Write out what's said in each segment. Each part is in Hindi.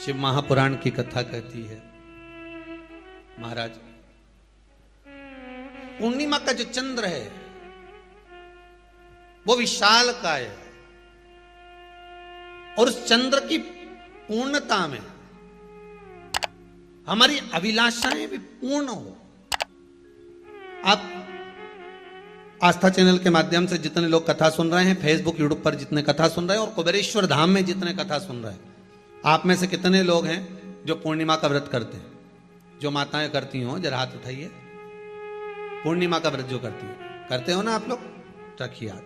शिव महापुराण की कथा कहती है, महाराज पूर्णिमा का जो चंद्र है वो विशाल का है और उस चंद्र की पूर्णता में हमारी अभिलाषाएं भी पूर्ण हो। आप आस्था चैनल के माध्यम से जितने लोग कथा सुन रहे हैं, फेसबुक यूट्यूब पर जितने कथा सुन रहे हैं और कुबेरेश्वर धाम में जितने कथा सुन रहे हैं, आप में से कितने लोग हैं जो पूर्णिमा का व्रत करते हैं? जो माताएं करती हो जरा हाथ उठाइए। पूर्णिमा का व्रत जो करती है, करते हो ना आप लोग? रखिए हाथ।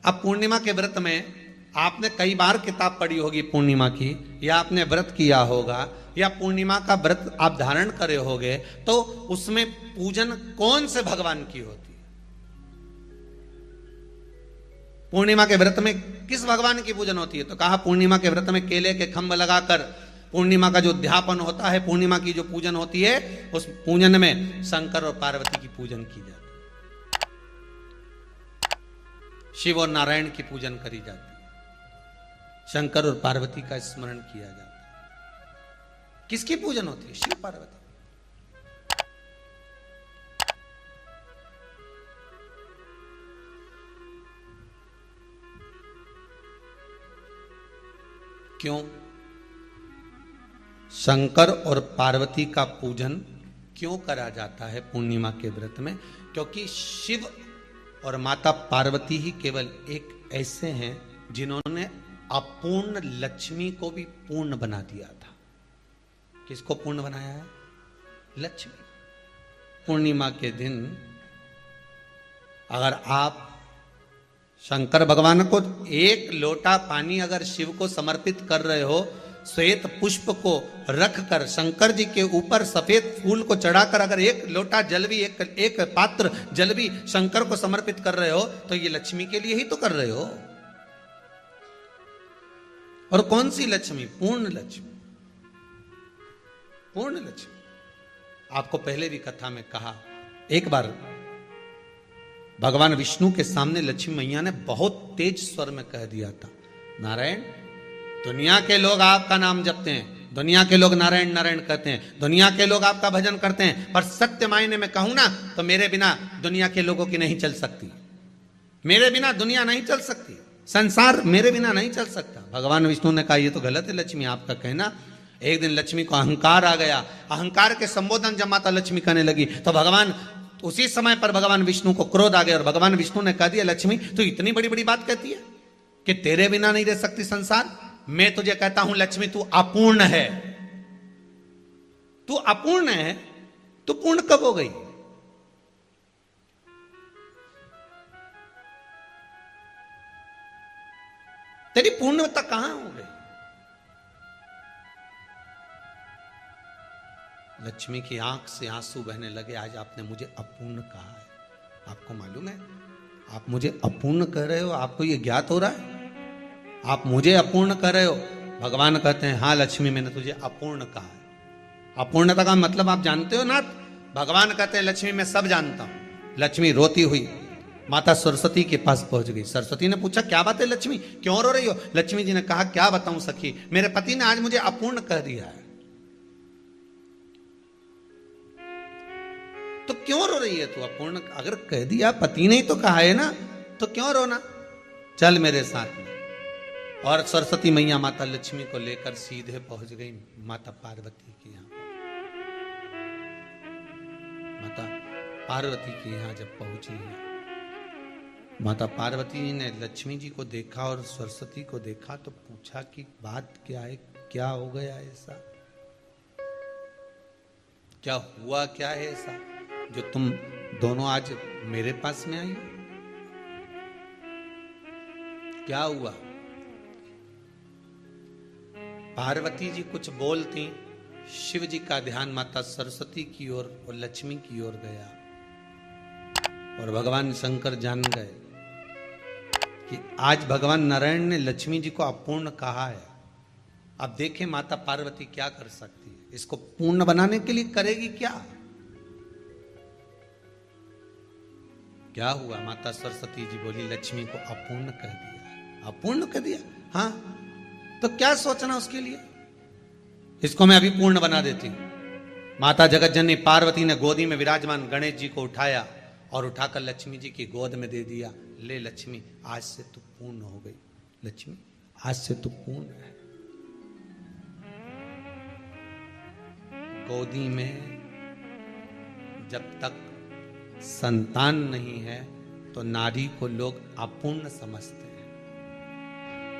अब पूर्णिमा के व्रत में आपने कई बार किताब पढ़ी होगी पूर्णिमा की, या आपने व्रत किया होगा, या पूर्णिमा का व्रत आप धारण करे होगे, तो उसमें पूजन कौन से भगवान की होती है? पूर्णिमा के व्रत में किस भगवान की पूजन होती है? तो कहा पूर्णिमा के व्रत में केले के खंभ लगाकर पूर्णिमा का जो अध्यापन होता है, पूर्णिमा की जो पूजन होती है, उस पूजन में शंकर और पार्वती की पूजन की जाती है, शिव और नारायण की पूजन करी जाती है, शंकर और पार्वती का स्मरण किया जाता है। किसकी पूजन होती है? शिव पार्वती। क्यों शंकर और पार्वती का पूजन क्यों करा जाता है पूर्णिमा के व्रत में? क्योंकि शिव और माता पार्वती ही केवल एक ऐसे हैं जिन्होंने अपूर्ण लक्ष्मी को भी पूर्ण बना दिया था। किसको पूर्ण बनाया है? लक्ष्मी। पूर्णिमा के दिन अगर आप शंकर भगवान को एक लोटा पानी अगर शिव को समर्पित कर रहे हो, श्वेत पुष्प को रखकर शंकर जी के ऊपर सफेद फूल को चढ़ाकर अगर एक लोटा जल भी, एक पात्र जल भी शंकर को समर्पित कर रहे हो, तो ये लक्ष्मी के लिए ही तो कर रहे हो। और कौन सी लक्ष्मी? पूर्ण लक्ष्मी। पूर्ण लक्ष्मी। आपको पहले भी कथा में कहा, एक बार भगवान विष्णु के सामने लक्ष्मी मैया ने बहुत तेज स्वर में कह दिया था, नारायण, दुनिया के लोग आपका नाम जपते हैं, दुनिया के लोग नारायण नारायण कहते हैं, दुनिया के लोग आपका भजन करते हैं, पर सत्य मायने में कहूं ना तो मेरे बिना दुनिया के लोगों की नहीं चल सकती। मेरे बिना दुनिया नहीं चल सकती, संसार मेरे बिना नहीं चल सकता। भगवान विष्णु ने कहा, यह तो गलत है लक्ष्मी आपका कहना। एक दिन लक्ष्मी को अहंकार आ गया। अहंकार के संबोधन जब माता लक्ष्मी करने लगी तो भगवान, उसी समय पर भगवान विष्णु को क्रोध आ गया और भगवान विष्णु ने कह दिया, लक्ष्मी तू इतनी बड़ी बड़ी बात कहती है कि तेरे बिना नहीं रह सकती संसार। मैं तुझे कहता हूं लक्ष्मी, तू अपूर्ण है। तू अपूर्ण है, तू पूर्ण कब हो गई? तेरी पूर्णता कहां हो गई? लक्ष्मी की आंख से आंसू बहने लगे। आज आपने मुझे अपूर्ण कहा है। आपको मालूम है आप मुझे अपूर्ण कह रहे हो? आपको यह ज्ञात हो रहा है आप मुझे अपूर्ण कह रहे हो? भगवान कहते हैं, हाँ लक्ष्मी, मैंने तुझे अपूर्ण कहा है। अपूर्णता का मतलब आप जानते हो ना? भगवान कहते हैं, लक्ष्मी मैं सब जानता हूं। लक्ष्मी रोती हुई माता सरस्वती के पास पहुंच गई। सरस्वती ने पूछा, क्या बात है लक्ष्मी, क्यों रो रही हो? लक्ष्मी जी ने कहा, क्या बताऊं सखी, मेरे पति ने आज मुझे अपूर्ण कह दिया है। तो क्यों रो रही है तू? अपूर्ण अगर कह दिया, पति ने ही तो कहा है ना, तो क्यों रोना? चल मेरे साथ में। और सरस्वती मैया माता लक्ष्मी को लेकर सीधे पहुंच गई माता पार्वती के यहां। माता पार्वती के यहां जब पहुंची है, माता पार्वती ने लक्ष्मी जी को देखा और सरस्वती को देखा तो पूछा कि बात क्या है, क्या हो गया ऐसा, क्या हुआ, क्या है ऐसा जो तुम दोनों आज मेरे पास में आई? क्या हुआ? पार्वती जी कुछ बोलती, शिव जी का ध्यान माता सरस्वती की ओर और लक्ष्मी की ओर गया और भगवान शंकर जान गए कि आज भगवान नारायण ने लक्ष्मी जी को अपूर्ण कहा है। अब देखें माता पार्वती क्या कर सकती है। इसको पूर्ण बनाने के लिए करेगी क्या? क्या हुआ? माता सरस्वती जी बोली, लक्ष्मी को अपूर्ण कह दिया। अपूर्ण कह दिया? हाँ, तो क्या सोचना उसके लिए? इसको मैं अभी पूर्ण बना देती हूं। माता जगत जननी पार्वती ने गोदी में विराजमान गणेश जी को उठाया और उठाकर लक्ष्मी जी की गोद में दे दिया। ले लक्ष्मी, आज से तू पूर्ण हो गई। लक्ष्मी, आज से तू पूर्ण है। गोदी में जब तक संतान नहीं है तो नारी को लोग अपूर्ण समझते हैं,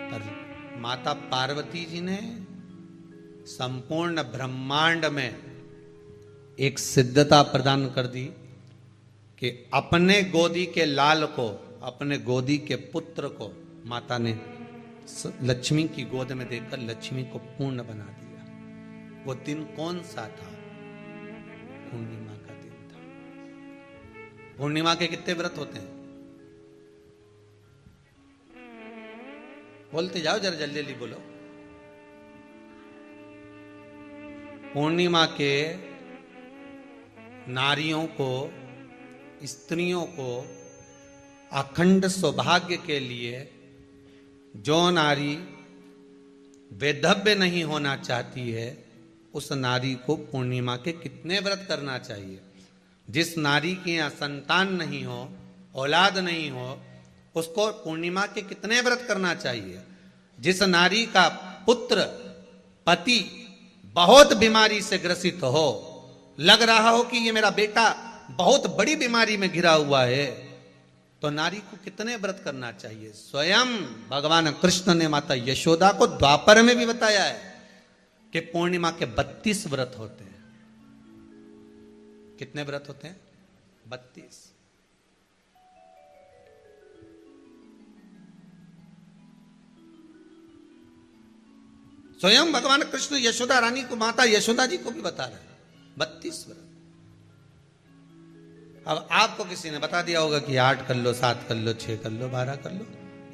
पर माता पार्वती जी ने संपूर्ण ब्रह्मांड में एक सिद्धता प्रदान कर दी कि अपने गोदी के लाल को, अपने गोदी के पुत्र को माता ने लक्ष्मी की गोद में देकर लक्ष्मी को पूर्ण बना दिया। वो दिन कौन सा था? पूर्णिमा का दिन था। पूर्णिमा के कितने व्रत होते हैं? बोलते जाओ, जरा जल्दी जल्दी बोलो। पूर्णिमा के नारियों को, स्त्रियों को अखंड सौभाग्य के लिए, जो नारी वैधव्य नहीं होना चाहती है उस नारी को पूर्णिमा के कितने व्रत करना चाहिए? जिस नारी के यहाँ संतान नहीं हो, औलाद नहीं हो, उसको पूर्णिमा के कितने व्रत करना चाहिए? जिस नारी का पुत्र, पति बहुत बीमारी से ग्रसित हो, लग रहा हो कि ये मेरा बेटा बहुत बड़ी बीमारी में घिरा हुआ है, तो नारी को कितने व्रत करना चाहिए? स्वयं भगवान कृष्ण ने माता यशोदा को द्वापर में भी बताया है कि पूर्णिमा के 32 व्रत होते हैं। कितने व्रत होते हैं? 32। स्वयं भगवान कृष्ण यशोदा रानी को, माता यशोदा जी को भी बता रहे हैं 32 व्रत। अब आपको किसी ने बता दिया होगा कि 8 कर लो, 7 कर लो, 6 कर लो, 12 कर लो,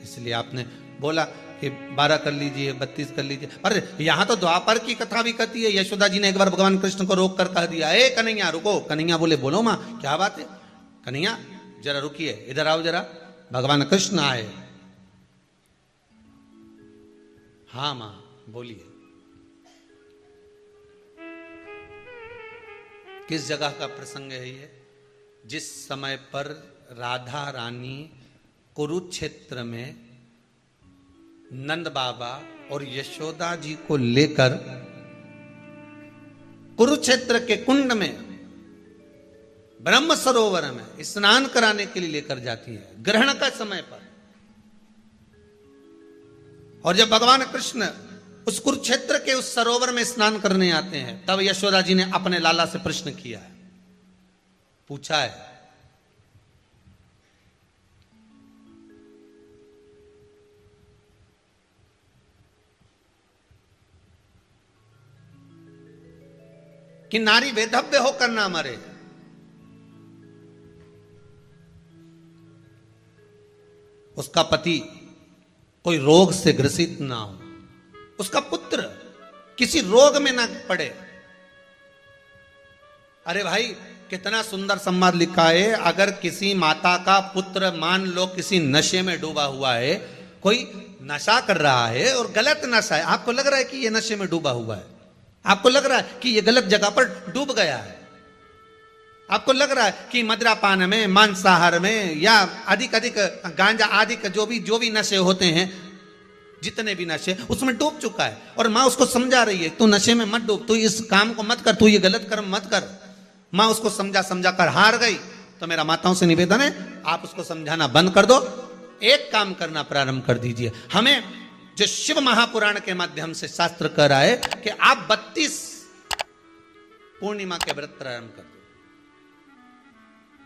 इसलिए आपने बोला कि 12 कर लीजिए, 32 कर लीजिए। अरे यहां तो द्वापर की कथा भी कहती है। यशोदा जी ने एक बार भगवान कृष्ण को रोक कर कह दिया, ए कन्हैया रुको। कन्हैया बोले, बोलो मां क्या बात है? कन्हैया जरा रुकिए, इधर आओ जरा। भगवान कृष्ण आए। हाँ मां बोलिए। किस जगह का प्रसंग है ये? जिस समय पर राधा रानी कुरुक्षेत्र में नंद बाबा और यशोदा जी को लेकर कुरुक्षेत्र के कुंड में, ब्रह्म सरोवर में स्नान कराने के लिए लेकर जाती है, ग्रहण का समय पर। और जब भगवान कृष्ण उस कुरुक्षेत्र के उस सरोवर में स्नान करने आते हैं, तब यशोदा जी ने अपने लाला से प्रश्न किया है, पूछा है कि नारी वैधव्य होकर ना मरे। उसका पति कोई रोग से ग्रसित ना हो, उसका पुत्र किसी रोग में ना पड़े। अरे भाई कितना सुंदर संवाद लिखा है। अगर किसी माता का पुत्र मान लो किसी नशे में डूबा हुआ है, कोई नशा कर रहा है और गलत नशा है, आपको लग रहा है कि ये नशे में डूबा हुआ है, आपको लग रहा है कि ये गलत जगह पर डूब गया है, आपको लग रहा है कि मदिरापान में, मांसाहार में या अधिक गांजा आदि का जो भी नशे होते हैं, जितने भी नशे, उसमें डूब चुका है। और माँ उसको समझा रही है, तू नशे में मत डूब, तू इस काम को मत कर, तू ये गलत कर्म मत कर। माँ उसको समझा कर हार गई। तो मेरा माताओं से निवेदन है, आप उसको समझाना बंद कर दो, एक काम करना प्रारंभ कर दीजिए। हमें जो शिव महापुराण के माध्यम से शास्त्र कह रहा है कि आप 32 पूर्णिमा के व्रत प्रारंभ कर दो।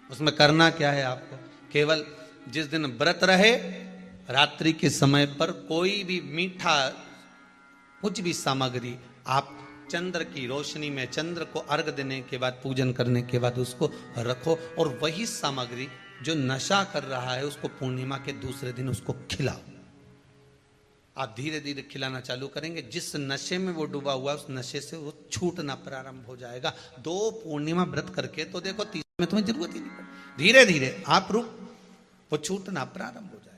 उसमें करना क्या है आपको? केवल जिस दिन व्रत रहे, रात्रि के समय पर कोई भी मीठा, कुछ भी सामग्री आप चंद्र की रोशनी में, चंद्र को अर्घ देने के बाद, पूजन करने के बाद उसको रखो, और वही सामग्री जो नशा कर रहा है उसको पूर्णिमा के दूसरे दिन उसको खिलाओ। आप धीरे धीरे खिलाना चालू करेंगे, जिस नशे में वो डूबा हुआ उस नशे से वो छूटना प्रारंभ हो जाएगा। 2 पूर्णिमा व्रत करके तो देखो, तीसरे में तुम्हें जरूरत ही नहीं पड़ेगी। धीरे धीरे आप रुक, वो छूटना प्रारंभ हो जाएगा।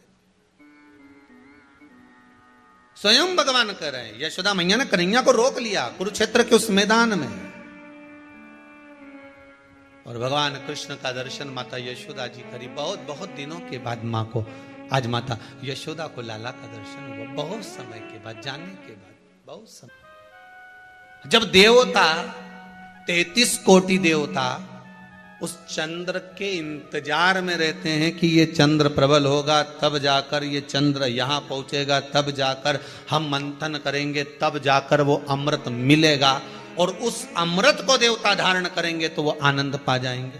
स्वयं भगवान कह रहे हैं। यशोदा मैया ने कन्हैया को रोक लिया कुरुक्षेत्र के उस मैदान में, और भगवान कृष्ण का दर्शन माता यशोदा जी करी। बहुत बहुत दिनों के बाद माँ को, आज माता यशोदा को लाला का दर्शन हुआ, बहुत समय के बाद, जाने के बाद, बहुत समय। जब देवता 33 कोटि देवता उस चंद्र के इंतजार में रहते हैं कि ये चंद्र प्रबल होगा, तब जाकर ये चंद्र यहां पहुंचेगा, तब जाकर हम मंथन करेंगे, तब जाकर वो अमृत मिलेगा, और उस अमृत को देवता धारण करेंगे तो वो आनंद पा जाएंगे।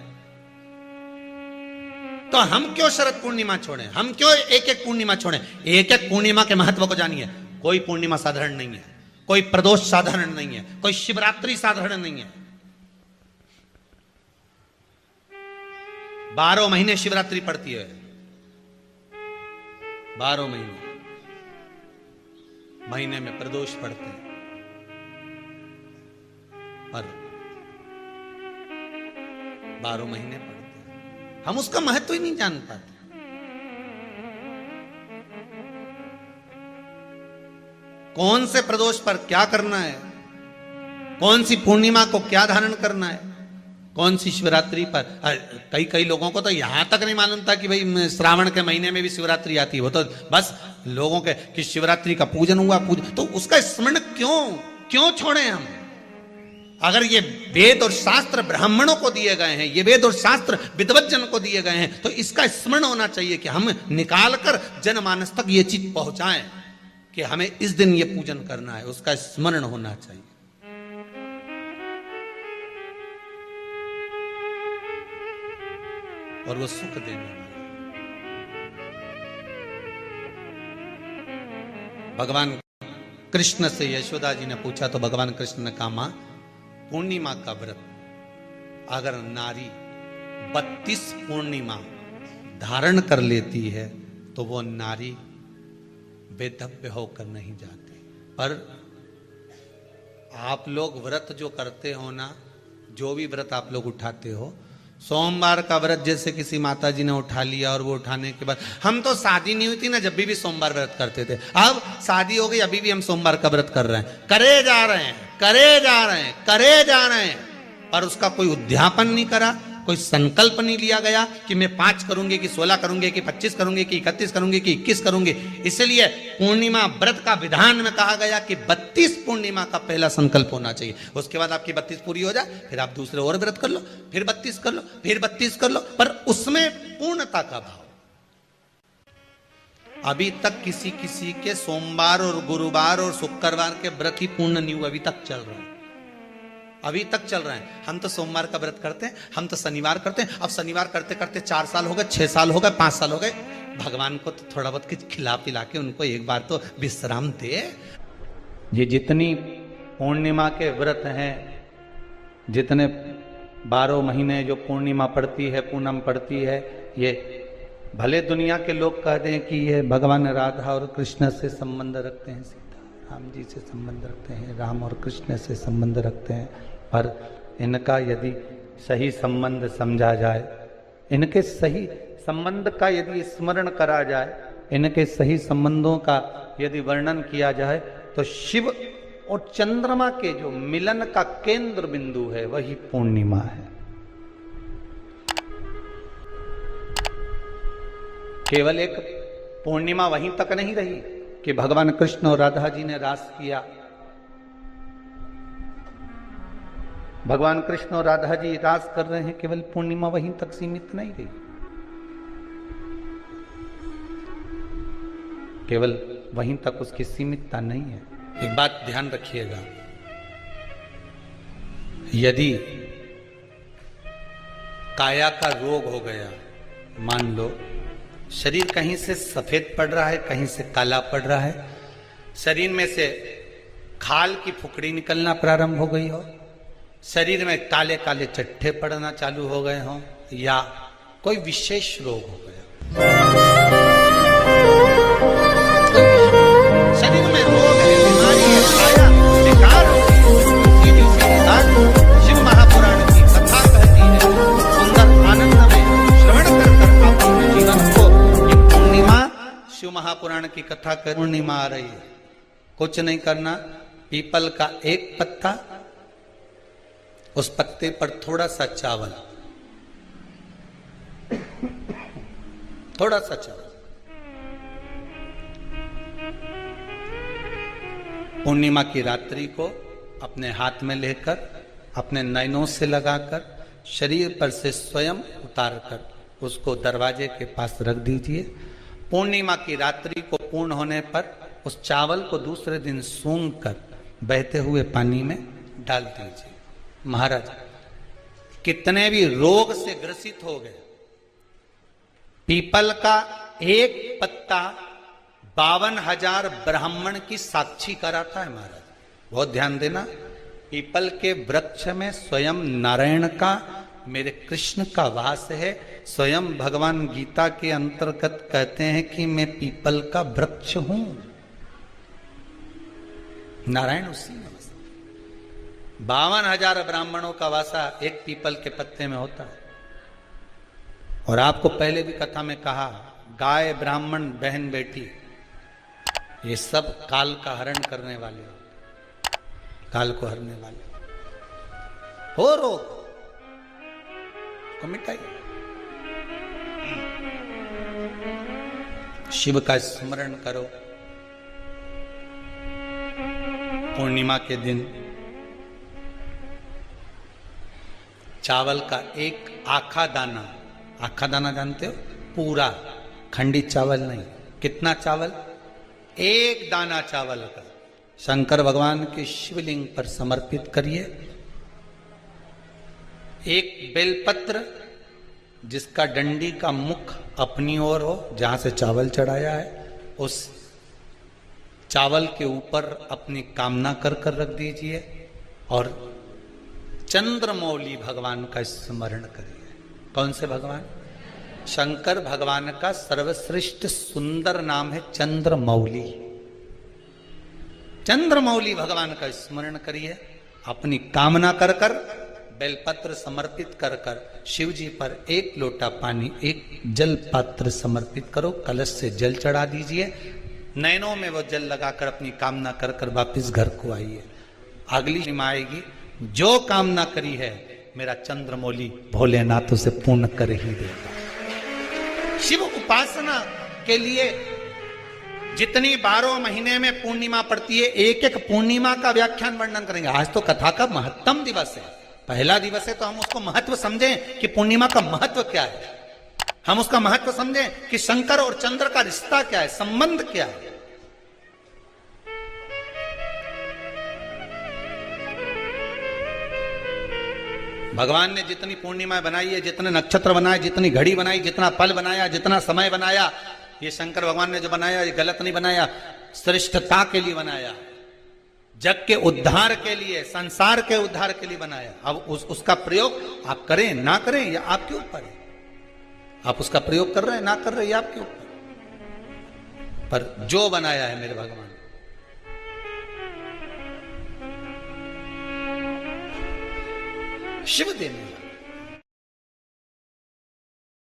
तो हम क्यों शरद पूर्णिमा छोड़ें? हम क्यों एक एक पूर्णिमा छोड़ें? एक एक पूर्णिमा के महत्व को जानिए। कोई पूर्णिमा साधारण नहीं है, कोई प्रदोष साधारण नहीं है, कोई शिवरात्रि साधारण नहीं है। 12 महीने शिवरात्रि पड़ती है, 12 महीने में प्रदोष पड़ते हैं, पर 12 महीने पड़ते हैं। हम उसका महत्व ही नहीं जान पाते। कौन से प्रदोष पर क्या करना है, कौन सी पूर्णिमा को क्या धारण करना है, कौन सी शिवरात्रि पर। कई लोगों को तो यहां तक नहीं मालूम था कि भाई श्रावण के महीने में भी शिवरात्रि आती है। वो तो बस लोगों के कि शिवरात्रि का पूजन हुआ, तो उसका स्मरण क्यों छोड़े हम? अगर ये वेद और शास्त्र ब्राह्मणों को दिए गए हैं, ये वेद और शास्त्र विद्वज्जन को दिए गए हैं, तो इसका स्मरण होना चाहिए कि हम निकालकर जनमानस तक ये चीज पहुंचाएं कि हमें इस दिन ये पूजन करना है, उसका स्मरण होना चाहिए। और वो सुख देने वाला। भगवान कृष्ण से यशोदा जी ने पूछा तो भगवान कृष्ण ने कहा, मां, पूर्णिमा का व्रत अगर नारी 32 पूर्णिमा धारण कर लेती है तो वो नारी बेधव्य होकर नहीं जाती। पर आप लोग व्रत जो करते हो ना, जो भी व्रत आप लोग उठाते हो, सोमवार का व्रत जैसे किसी माता जी ने उठा लिया और वो उठाने के बाद, हम तो शादी नहीं हुई थी ना जब भी सोमवार व्रत करते थे, अब शादी हो गई अभी भी हम सोमवार का व्रत कर रहे हैं, करे जा रहे हैं, पर उसका कोई उद्यापन नहीं करा, कोई संकल्प नहीं लिया गया कि मैं 5 करूंगी कि 16 करूंगी कि 25 करूंगी कि 31 करूंगी कि 21 करूंगी। इसलिए पूर्णिमा व्रत का विधान में कहा गया कि 32 पूर्णिमा का पहला संकल्प होना चाहिए। उसके बाद आपकी 32 पूरी हो जाए, फिर आप दूसरे और व्रत कर लो, फिर 32 कर लो, फिर 32 कर लो, पर उसमें पूर्णता का भाव। अभी तक किसी के सोमवार और गुरुवार और शुक्रवार के व्रत ही पूर्ण नहीं हुए, अभी तक चल रहा है, अभी तक चल रहा है। हम तो सोमवार का व्रत करते हैं, हम तो शनिवार करते हैं, अब शनिवार करते करते 4 साल हो गए, 6 साल हो गए, 5 साल हो गए। भगवान को तो थोड़ा बहुत कुछ खिला पिला के उनको एक बार तो विश्राम दे। ये जितनी पूर्णिमा के व्रत हैं, जितने 12 महीने जो पूर्णिमा पड़ती है, पूनम पड़ती है, ये भले दुनिया के लोग कहते हैं कि ये भगवान राधा और कृष्ण से संबंध रखते हैं, सीता राम जी से संबंध रखते हैं, राम और कृष्ण से संबंध रखते हैं, पर इनका यदि सही संबंध समझा जाए, इनके सही संबंध का यदि स्मरण करा जाए, इनके सही संबंधों का यदि वर्णन किया जाए, तो शिव और चंद्रमा के जो मिलन का केंद्र बिंदु है वही पूर्णिमा है। केवल एक पूर्णिमा वहीं तक नहीं रही कि भगवान कृष्ण और राधा जी ने रास किया। भगवान कृष्ण और राधा जी रास कर रहे हैं, केवल पूर्णिमा वहीं तक सीमित नहीं रही। केवल वहीं तक उसकी सीमितता नहीं है। एक बात ध्यान रखिएगा, यदि काया का रोग हो गया, मान लो शरीर कहीं से सफेद पड़ रहा है, कहीं से काला पड़ रहा है, शरीर में से खाल की फुकड़ी निकलना प्रारंभ हो गई हो, शरीर में काले काले चट्टे पड़ना चालू हो गए हों, या कोई विशेष रोग हो गया, शरीर में रोग है, बीमारी है, काया बेकार हो गई, शिव महापुराण की कथा कहती है, सुंदर आनंद में श्रवण कर अपने जीवन को, ये पूर्णिमा शिव महापुराण की कथा कर पूर्णिमा आ रही है, कुछ नहीं करना, पीपल का एक पत्ता, उस पत्ते पर थोड़ा सा चावल, थोड़ा सा चावल, पूर्णिमा की रात्रि को अपने हाथ में लेकर अपने नयनों से लगाकर शरीर पर से स्वयं उतारकर उसको दरवाजे के पास रख दीजिए। पूर्णिमा की रात्रि को पूर्ण होने पर उस चावल को दूसरे दिन सूंघ कर बहते हुए पानी में डाल दीजिए। महाराज, कितने भी रोग से ग्रसित हो गए, पीपल का एक पत्ता 52,000 ब्राह्मण की साक्षी कराता है। महाराज बहुत ध्यान देना, पीपल के वृक्ष में स्वयं नारायण का, मेरे कृष्ण का वास है। स्वयं भगवान गीता के अंतर्गत कहते हैं कि मैं पीपल का वृक्ष हूं, नारायण उसी में। 52,000 ब्राह्मणों का वासा एक पीपल के पत्ते में होता है। और आपको पहले भी कथा में कहा, गाय, ब्राह्मण, बहन, बेटी, ये सब काल का हरण करने वाले हो, काल को हरने वाले हो। रोग को मिटाइए, शिव का स्मरण करो। पूर्णिमा के दिन चावल का एक आखा दाना, आखा दाना जानते हो, पूरा खंडित चावल नहीं, कितना चावल, एक दाना चावल का शंकर भगवान के शिवलिंग पर समर्पित करिए। एक बेलपत्र जिसका डंडी का मुख अपनी ओर हो, जहां से चावल चढ़ाया है, उस चावल के ऊपर अपनी कामना कर कर रख दीजिए और चंद्रमौली भगवान का स्मरण करिए। कौन से भगवान? शंकर भगवान का सर्वश्रेष्ठ सुंदर नाम है चंद्रमौली। चंद्रमौली भगवान का स्मरण करिए, अपनी कामना कर कर बेलपत्र समर्पित कर कर शिव जी पर एक लोटा पानी, एक जल पात्र समर्पित करो, कलश से जल चढ़ा दीजिए, नैनों में वो जल लगाकर अपनी कामना कर कर वापिस घर को आइए। अगली निमा आएगी, जो कामना करी है मेरा चंद्रमौली भोलेनाथ उसे पूर्ण कर ही देगा। शिव उपासना के लिए जितनी 12 महीने में पूर्णिमा पड़ती है, एक एक पूर्णिमा का व्याख्यान वर्णन करेंगे। आज तो कथा का महत्तम दिवस है, पहला दिवस है, तो हम उसको महत्व समझें कि पूर्णिमा का महत्व क्या है, हम उसका महत्व समझें कि शंकर और चंद्र का रिश्ता क्या है, संबंध क्या है। भगवान ने जितनी पूर्णिमा बनाई है, जितने नक्षत्र बनाए, जितनी घड़ी बनाई, जितना पल बनाया, जितना समय बनाया, ये शंकर भगवान ने जो बनाया ये गलत नहीं बनाया, श्रेष्ठता के लिए बनाया, जग के उद्धार के लिए, संसार के उद्धार के लिए बनाया। अब उसका प्रयोग आप करें ना करें ये आपके ऊपर है, आप उसका प्रयोग कर रहे हैं ना कर रहे हैं ये आपके ऊपर, पर जो बनाया है मेरे भगवान, शिव देने वाला।